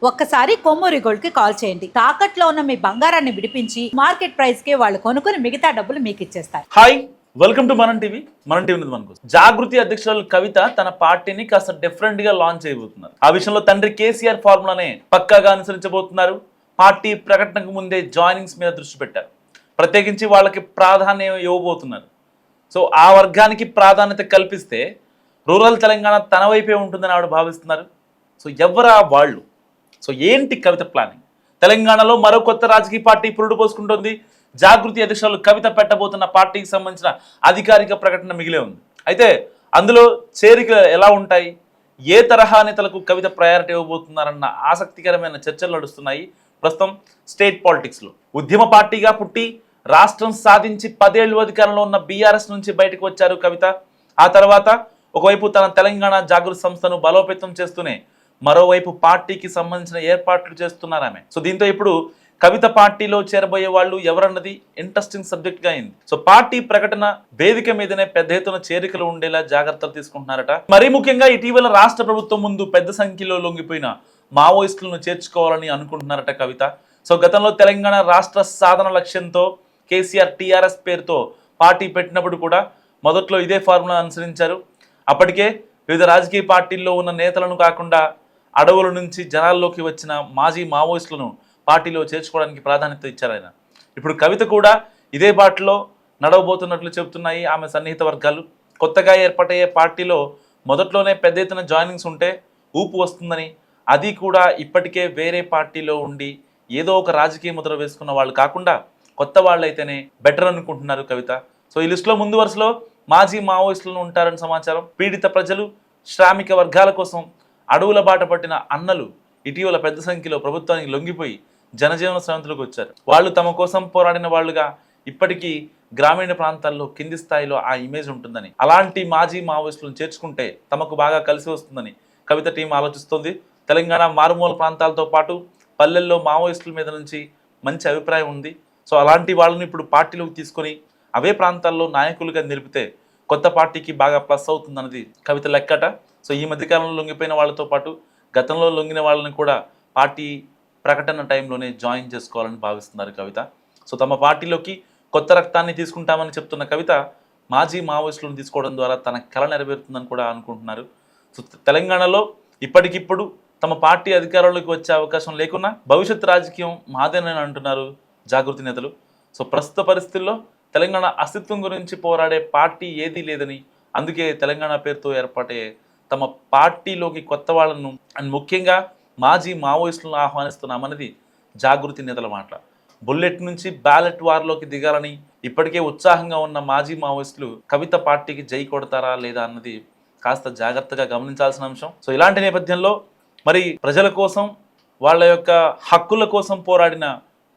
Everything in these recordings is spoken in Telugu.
ఒక్కసారి కొమ్మూరి గోల్డ్ కి కాల్ చేయండి. తాకట్లో ఉన్న మీ బంగారాన్ని విడిపించి మార్కెట్ ప్రైస్ కి వాళ్ళు కొనుక్కుని మిగతా డబ్బులు మీకు ఇచ్చేస్తారు. హాయ్, వెల్కమ్ టు మనం టీవీ. మనం టీవీ మనకు జాగృతి అధ్యక్షురాలు కవిత తన పార్టీని కాస్త డిఫరెంట్ గా లాంచ్ చేయబోతున్నారు. ఆ విషయంలో తండ్రి కేసీఆర్ ఫార్ములానే పక్కాగా అనుసరించబోతున్నారు. పార్టీ ప్రకటనకు ముందే జాయినింగ్స్ మీద దృష్టి పెట్టారు. ప్రత్యేకించి వాళ్ళకి ప్రాధాన్యం ఇవ్వబోతున్నారు. సో ఆ వర్గానికి ప్రాధాన్యత కల్పిస్తే రూరల్ తెలంగాణ తన వైపే ఉంటుందని ఆవిడ భావిస్తున్నారు. సో ఎవరా వాళ్ళు? సో ఏంటి కవిత ప్లానింగ్? తెలంగాణలో మరో కొత్త రాజకీయ పార్టీ పురుడు పోసుకుంటోంది. జాగృతి అధ్యక్షులు కవిత పెట్టబోతున్న పార్టీకి సంబంధించిన అధికారిక ప్రకటన మిగిలే ఉంది. అయితే అందులో చేరికలు ఎలా ఉంటాయి, ఏ తరహా నేతలకు కవిత ప్రయారిటీ ఇవ్వబోతున్నారన్న ఆసక్తికరమైన చర్చలు నడుస్తున్నాయి ప్రస్తుతం స్టేట్ పాలిటిక్స్లో. ఉద్యమ పార్టీగా పుట్టి రాష్ట్రం సాధించి 10 ఏళ్లు అధికారంలో ఉన్న బీఆర్ఎస్ నుంచి బయటకు వచ్చారు కవిత. ఆ తర్వాత ఒకవైపు తన తెలంగాణ జాగృతి సంస్థను బలోపేతం చేస్తూనే మరోవైపు పార్టీకి సంబంధించిన ఏర్పాట్లు చేస్తున్నారు ఆమె. సో దీంతో ఇప్పుడు కవిత పార్టీలో చేరబోయే వాళ్ళు ఎవరన్నది ఇంట్రెస్టింగ్ సబ్జెక్ట్ గా అయింది. సో పార్టీ ప్రకటన వేదిక మీదనే పెద్ద ఎత్తున చేరికలు ఉండేలా జాగ్రత్తలు తీసుకుంటున్నారట. మరీ ముఖ్యంగా ఇటీవల రాష్ట్ర ప్రభుత్వం ముందు పెద్ద సంఖ్యలో లొంగిపోయిన మావోయిస్టులను చేర్చుకోవాలని అనుకుంటున్నారట కవిత. సో గతంలో తెలంగాణ రాష్ట్ర సాధన లక్ష్యంతో కేసీఆర్ టీఆర్ఎస్ పేరుతో పార్టీ పెట్టినప్పుడు కూడా మొదట్లో ఇదే ఫార్ములా అనుసరించారు. అప్పటికే వివిధ రాజకీయ పార్టీల్లో ఉన్న నేతలను కాకుండా అడవుల నుంచి జనాల్లోకి వచ్చిన మాజీ మావోయిస్టులను పార్టీలో చేర్చుకోవడానికి ప్రాధాన్యత ఇచ్చారు ఆయన. ఇప్పుడు కవిత కూడా ఇదే బాటలో నడవబోతున్నట్లు చెబుతున్నాయి ఆమె సన్నిహిత వర్గాలు. కొత్తగా ఏర్పాటయ్యే పార్టీలో మొదట్లోనే పెద్ద ఎత్తున జాయినింగ్స్ ఉంటే ఊపు వస్తుందని, అది కూడా ఇప్పటికే వేరే పార్టీలో ఉండి ఏదో ఒక రాజకీయ ముద్ర వేసుకున్న వాళ్ళు కాకుండా కొత్త వాళ్ళు అయితేనే బెటర్ అనుకుంటున్నారు కవిత. సో ఈ లిస్టులో ముందు వరుసలో మాజీ మావోయిస్టులను ఉంటారని సమాచారం. పీడిత ప్రజలు, శ్రామిక వర్గాల కోసం అడవుల బాట పట్టిన అన్నలు ఇటీవల పెద్ద సంఖ్యలో ప్రభుత్వానికి లొంగిపోయి జనజీవన శ్రమంతులకు వచ్చారు. వాళ్ళు తమ కోసం పోరాడిన వాళ్ళుగా ఇప్పటికీ గ్రామీణ ప్రాంతాల్లో కింది స్థాయిలో ఆ ఇమేజ్ ఉంటుందని, అలాంటి మాజీ మావోయిస్టులను చేర్చుకుంటే తమకు బాగా కలిసి వస్తుందని కవిత టీం ఆలోచిస్తోంది. తెలంగాణ మారుమూల ప్రాంతాలతో పాటు పల్లెల్లో మావోయిస్టుల మీద నుంచి మంచి అభిప్రాయం ఉంది. సో అలాంటి వాళ్ళని ఇప్పుడు పార్టీలోకి తీసుకొని అవే ప్రాంతాల్లో నాయకులుగా నిలిపితే కొత్త పార్టీకి బాగా ప్లస్ అవుతుందన్నది కవిత లెక్కట. సో ఈ మధ్యకాలంలో లొంగిపోయిన వాళ్ళతో పాటు గతంలో లొంగిన వాళ్ళని కూడా పార్టీ ప్రకటన టైంలోనే జాయిన్ చేసుకోవాలని భావిస్తున్నారు కవిత. సో తమ పార్టీలోకి కొత్త రక్తాన్ని తీసుకుంటామని చెప్తున్న కవిత మాజీ మావోయిస్టులను తీసుకోవడం ద్వారా తన కళ నెరవేరుతుందని కూడా అనుకుంటున్నారు. సో తెలంగాణలో ఇప్పటికిప్పుడు తమ పార్టీ అధికారంలోకి వచ్చే అవకాశం లేకున్నా భవిష్యత్ రాజకీయం మాదేనని అంటున్నారు జాగృతి నేతలు. సో ప్రస్తుత పరిస్థితుల్లో తెలంగాణ అస్తిత్వం గురించి పోరాడే పార్టీ ఏదీ లేదని, అందుకే తెలంగాణ పేరుతో ఏర్పాటే తమ పార్టీలోకి కొత్త వాళ్ళను అండ్ ముఖ్యంగా మాజీ మావోయిస్టులను ఆహ్వానిస్తున్నామన్నది జాగృతి నేతల మాట. బుల్లెట్ నుంచి బ్యాలెట్ వార్లోకి దిగాలని ఇప్పటికే ఉత్సాహంగా ఉన్న మాజీ మావోయిస్టులు కవిత పార్టీకి జై కొడతారా లేదా అన్నది కాస్త జాగ్రత్తగా గమనించాల్సిన అంశం. సో ఇలాంటి నేపథ్యంలో మరి ప్రజల కోసం, వాళ్ళ యొక్క హక్కుల కోసం పోరాడిన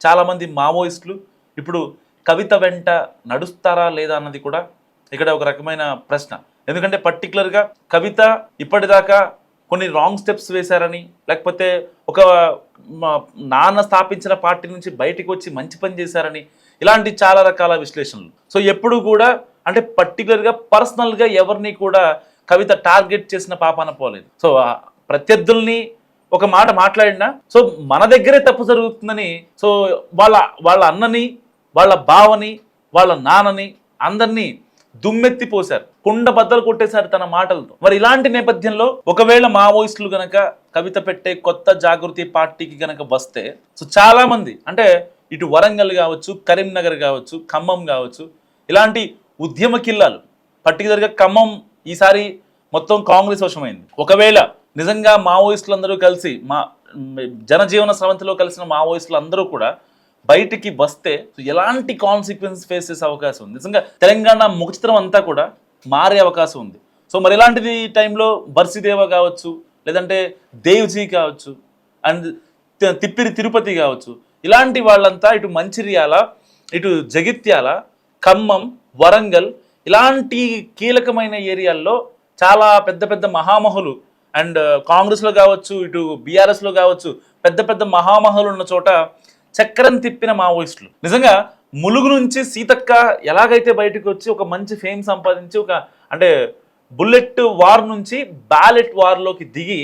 చాలామంది మావోయిస్టులు ఇప్పుడు కవిత వెంట నడుస్తారా లేదా అన్నది కూడా ఇక్కడ ఒక రకమైన ప్రశ్న. ఎందుకంటే పర్టికులర్గా కవిత ఇప్పటిదాకా కొన్ని రాంగ్ స్టెప్స్ వేశారని, లేకపోతే ఒక నాన్న స్థాపించిన పార్టీ నుంచి బయటికి వచ్చి మంచి పని చేశారని, ఇలాంటి చాలా రకాల విశ్లేషణలు. సో ఎప్పుడు కూడా అంటే పర్టికులర్గా పర్సనల్గా ఎవరిని కూడా కవిత టార్గెట్ చేసిన పాపాన పోలేదు. సో ప్రత్యర్థుల్ని ఒక మాట మాట్లాడినా సో మన దగ్గరే తప్పు జరుగుతుందని సో వాళ్ళ అన్నని, వాళ్ళ బావని, వాళ్ళ నాన్నని అందరినీ దుమ్మెత్తిపోశారు, కుండ బద్దలు కొట్టేశారు తన మాటలతో. మరి ఇలాంటి నేపథ్యంలో ఒకవేళ మావోయిస్టులు గనక కవిత పెట్టే కొత్త జాగృతి పార్టీకి గనక వస్తే సో చాలా మంది అంటే ఇటు వరంగల్ కావచ్చు, కరీంనగర్ కావచ్చు, ఖమ్మం కావచ్చు, ఇలాంటి ఉద్యమ కిల్లాలు, పర్టికులర్గా ఖమ్మం ఈసారి మొత్తం కాంగ్రెస్ వశమైంది. ఒకవేళ నిజంగా మావోయిస్టులందరూ కలిసి జనజీవన స్రవంతిలో కలిసిన మావోయిస్టులు అందరూ కూడా బయటికి వస్తే ఎలాంటి కాన్సిక్వెన్స్ ఫేస్ చేసే అవకాశం ఉంది. నిజంగా తెలంగాణ ముఖచిత్రం అంతా కూడా మారే అవకాశం ఉంది. సో మరి ఇలాంటిది టైంలో బర్సిదేవ కావచ్చు, లేదంటే దేవ్జీ కావచ్చు, అండ్ తిప్పిరి తిరుపతి కావచ్చు, ఇలాంటి వాళ్ళంతా ఇటు మంచిర్యాల, ఇటు జగిత్యాల, ఖమ్మం, వరంగల్ ఇలాంటి కీలకమైన ఏరియాల్లో చాలా పెద్ద పెద్ద మహామహులు అండ్ కాంగ్రెస్లో కావచ్చు, ఇటు బీఆర్ఎస్లో కావచ్చు, పెద్ద పెద్ద మహామహులు ఉన్న చోట చక్రం తిప్పిన మావోయిస్టులు. నిజంగా ములుగు నుంచి సీతక్క ఎలాగైతే బయటకు వచ్చి ఒక మంచి ఫేమ్ సంపాదించి ఒక అంటే బుల్లెట్ వార్ నుంచి బ్యాలెట్ వార్లోకి దిగి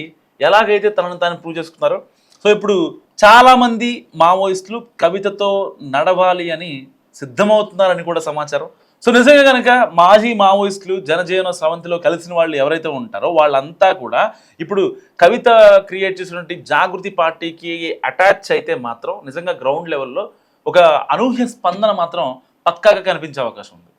ఎలాగైతే తనను తాను ప్రూవ్ చేసుకున్నారో సో ఇప్పుడు చాలా మంది మావోయిస్టులు కవితతో నడవాలి అని సిద్ధమవుతున్నారని కూడా సమాచారం. సో నిజంగా కనుక మాజీ మావోయిస్టులు జనజీవన స్రవంతిలో కలిసిన వాళ్ళు ఎవరైతే ఉంటారో వాళ్ళంతా కూడా ఇప్పుడు కవిత క్రియేట్ చేసినటువంటి జాగృతి పార్టీకి అటాచ్ అయితే మాత్రం నిజంగా గ్రౌండ్ లెవెల్లో ఒక అనూహ్య స్పందన మాత్రం పక్కాగా కనిపించే అవకాశం ఉంది.